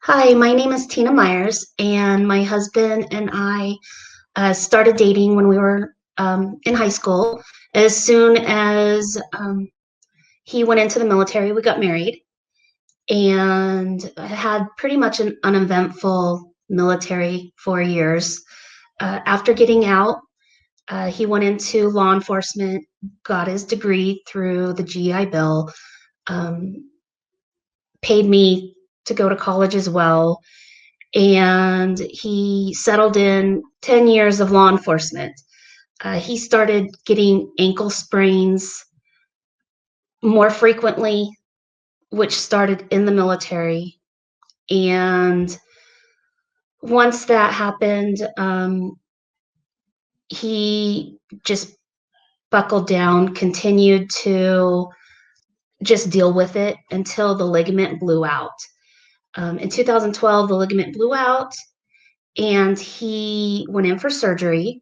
Hi, my name is Tina Myers, and my husband and I started dating when we were in high school. As soon as he went into the military, we got married and had pretty much an uneventful military 4 years. After getting out, he went into law enforcement, got his degree through the GI Bill, um, paid me to go to college as well, and he settled in 10 years of law enforcement. He started getting ankle sprains more frequently, which started in the military. And once that happened, he just buckled down, continued to just deal with it until the ligament blew out. In 2012, the ligament blew out, and he went in for surgery.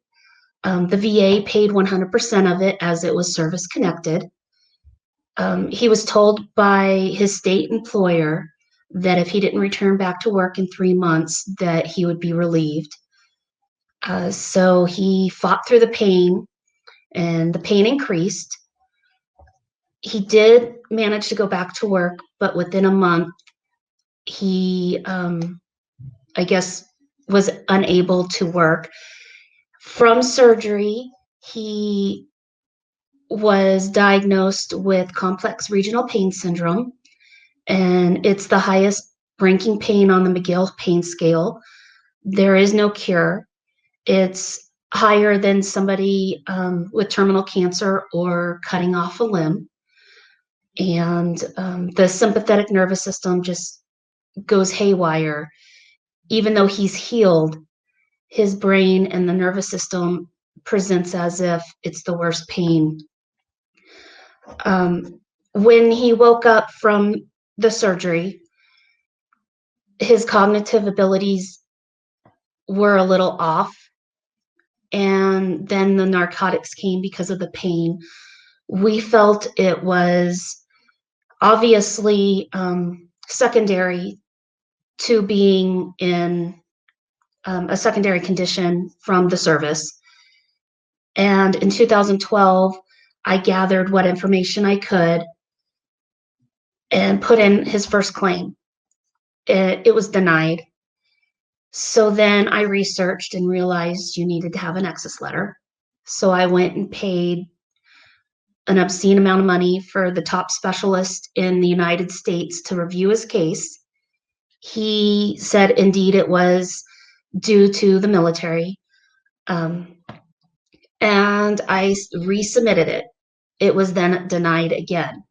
The VA paid 100% of it as it was service connected. He was told by his state employer that if he didn't return back to work in 3 months, that he would be relieved. So he fought through the pain, and the pain increased. He did manage to go back to work, but within a month, he, I guess, was unable to work. From surgery, he was diagnosed with complex regional pain syndrome, and it's the highest ranking pain on the McGill pain scale. There is no cure. It's higher than somebody with terminal cancer or cutting off a limb. And the sympathetic nervous system just goes haywire. Even though he's healed, his brain and the nervous system presents as if it's the worst pain. When he woke up from the surgery, his cognitive abilities were a little off. And then the narcotics came because of the pain. We felt it was obviously secondary to being in a secondary condition from the service. And in 2012, I gathered what information I could and put in his first claim. It was denied. So then I researched and realized you needed to have an excess letter. So I went and paid an obscene amount of money for the top specialist in the United States to review his case. He said indeed it was due to the military. And I resubmitted it. It was then denied again.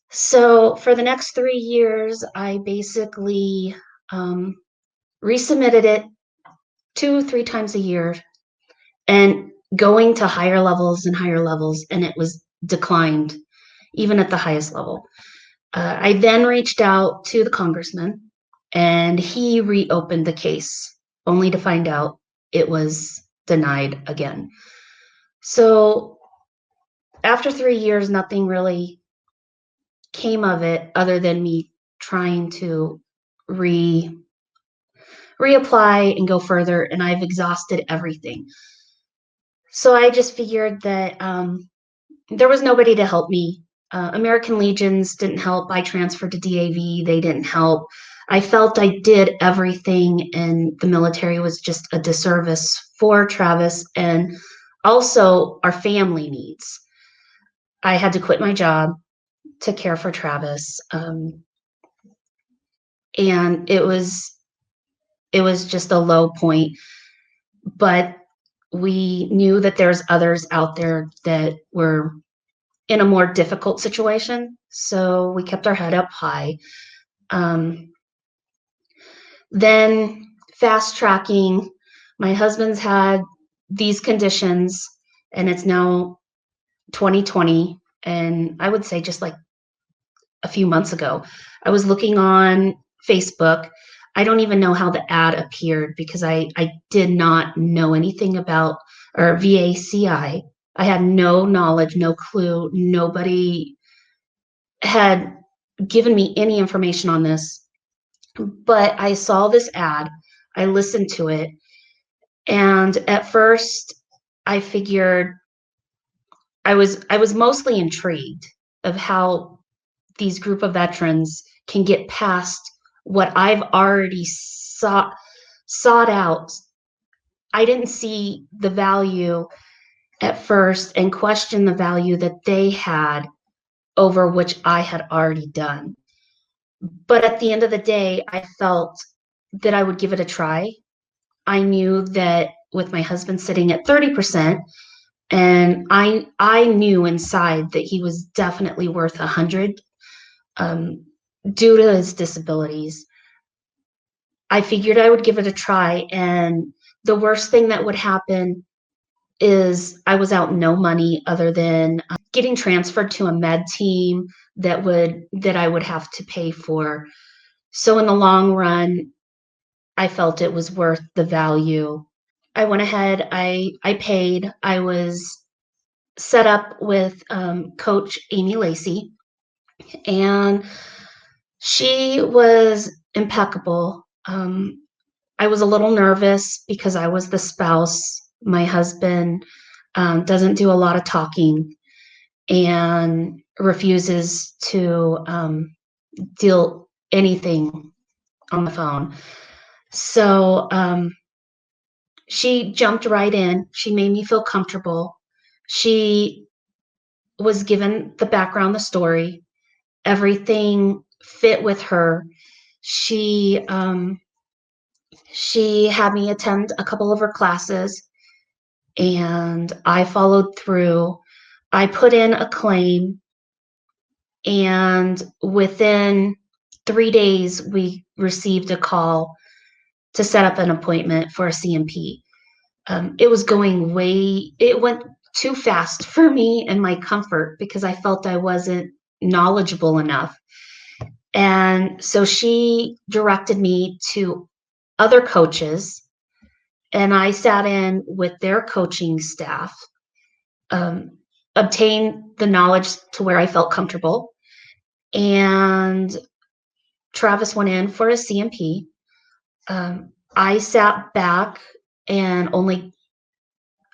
So for the next 3 years, I basically resubmitted it 2-3 times a year and going to higher levels and higher levels, and it was declined even at the highest level. I then reached out to the congressman, and he reopened the case only to find out it was denied again. So after 3 years, nothing really came of it other than me trying to reapply and go further, and I've exhausted everything. So I just figured that there was nobody to help me. American Legions didn't help. I transferred to DAV. They didn't help. I felt I did everything, and the military was just a disservice for Travis and also our family needs. I had to quit my job to care for Travis, and it was just a low point. But we knew that there's others out there that were in a more difficult situation, so we kept our head up high. Then fast tracking, my husband's had these conditions, and it's now 2020, and I would say just like a few months ago, I was looking on Facebook. I don't even know how the ad appeared because I did not know anything about, or VACI. I had no knowledge, no clue. Nobody had given me any information on this. But I saw this ad, I listened to it, and at first I figured I was mostly intrigued of how these group of veterans can get past what I've already sought out. I didn't see the value at first and question the value that they had over which I had already done. But at the end of the day, I felt that I would give it a try. I knew that with my husband sitting at 30%, and I knew inside that he was definitely worth 100, um, due to his disabilities. I figured I would give it a try, and the worst thing that would happen is I was out no money other than getting transferred to a med team that I would have to pay for. So in the long run, I felt it was worth the value. I went ahead, I paid. I was set up with Coach Amy Lacey, and she was impeccable. I was a little nervous because I was the spouse. My husband doesn't do a lot of talking and refuses to deal anything on the phone. So she jumped right in. She made me feel comfortable. She was given the background, the story, everything fit with her. She she had me attend a couple of her classes, and I followed through. I put in a claim, and within 3 days, we received a call to set up an appointment for a CMP. It went too fast for me and my comfort because I felt I wasn't knowledgeable enough. And so she directed me to other coaches, and I sat in with their coaching staff, um, obtained the knowledge to where I felt comfortable. And Travis went in for a CMP. I sat back and only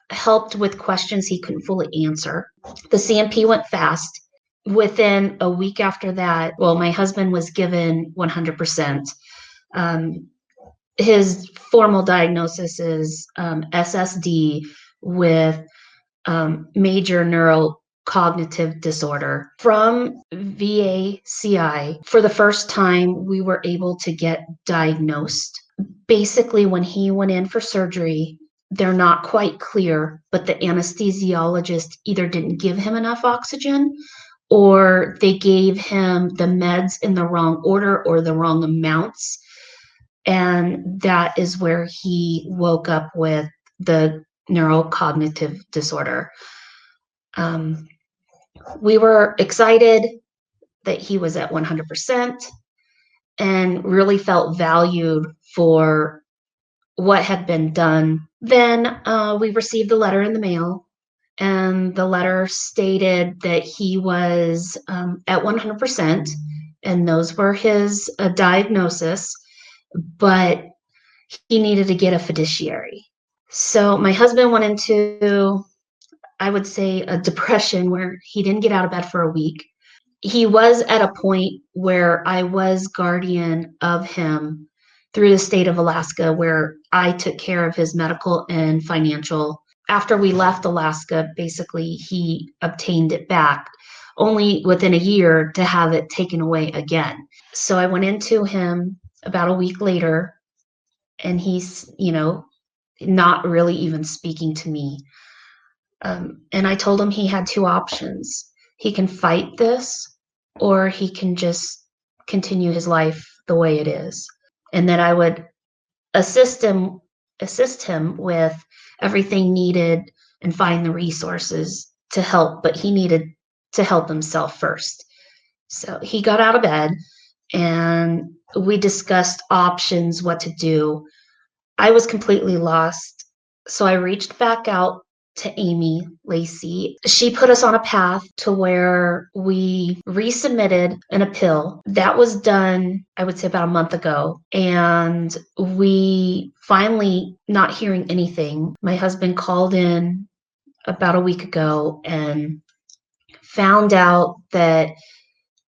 helped with questions he couldn't fully answer. The CMP went fast. Within a week after that, well, my husband was given 100%. Um, his formal diagnosis is SSD with major neurocognitive disorder. From VACI, for the first time, we were able to get diagnosed. Basically, when he went in for surgery, they're not quite clear, but the anesthesiologist either didn't give him enough oxygen or they gave him the meds in the wrong order or the wrong amounts. And that is where he woke up with the neurocognitive disorder. We were excited that he was at 100% and really felt valued for what had been done. Then we received the letter in the mail, and the letter stated that he was at 100%, and those were his diagnosis, but he needed to get a fiduciary. So my husband went into, I would say, a depression where he didn't get out of bed for a week. He was at a point where I was guardian of him through the state of Alaska, where I took care of his medical and financial. After we left Alaska, basically, he obtained it back only within a year to have it taken away again. So I went into him about a week later, and he's, not really even speaking to me. And I told him he had two options. He can fight this, or he can just continue his life the way it is. And that I would assist him with everything needed and find the resources to help, but he needed to help himself first. So he got out of bed and we discussed options, what to do. I was completely lost. So I reached back out to Amy Lacey. She put us on a path to where we resubmitted an appeal. That was done, I would say, about a month ago. And we finally, not hearing anything, my husband called in about a week ago and found out that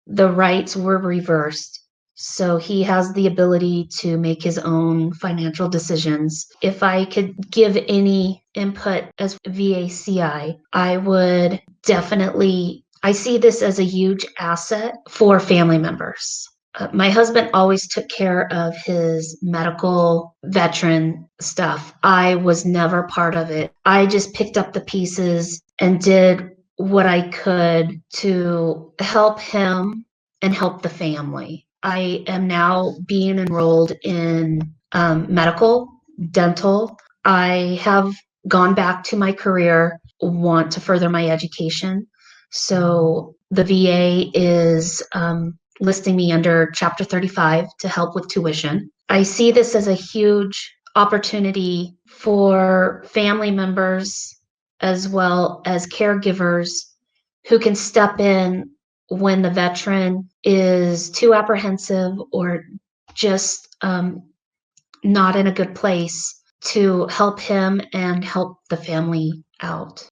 the rights were reversed. So he has the ability to make his own financial decisions. If I could give any input as VACI, I would definitely, I see this as a huge asset for family members. My husband always took care of his medical veteran stuff. I was never part of it. I just picked up the pieces and did what I could to help him and help the family. I am now being enrolled in medical, dental. I have gone back to my career, want to further my education. So the VA is listing me under Chapter 35 to help with tuition. I see this as a huge opportunity for family members as well as caregivers who can step in when the veteran is too apprehensive or just not in a good place to help him and help the family out.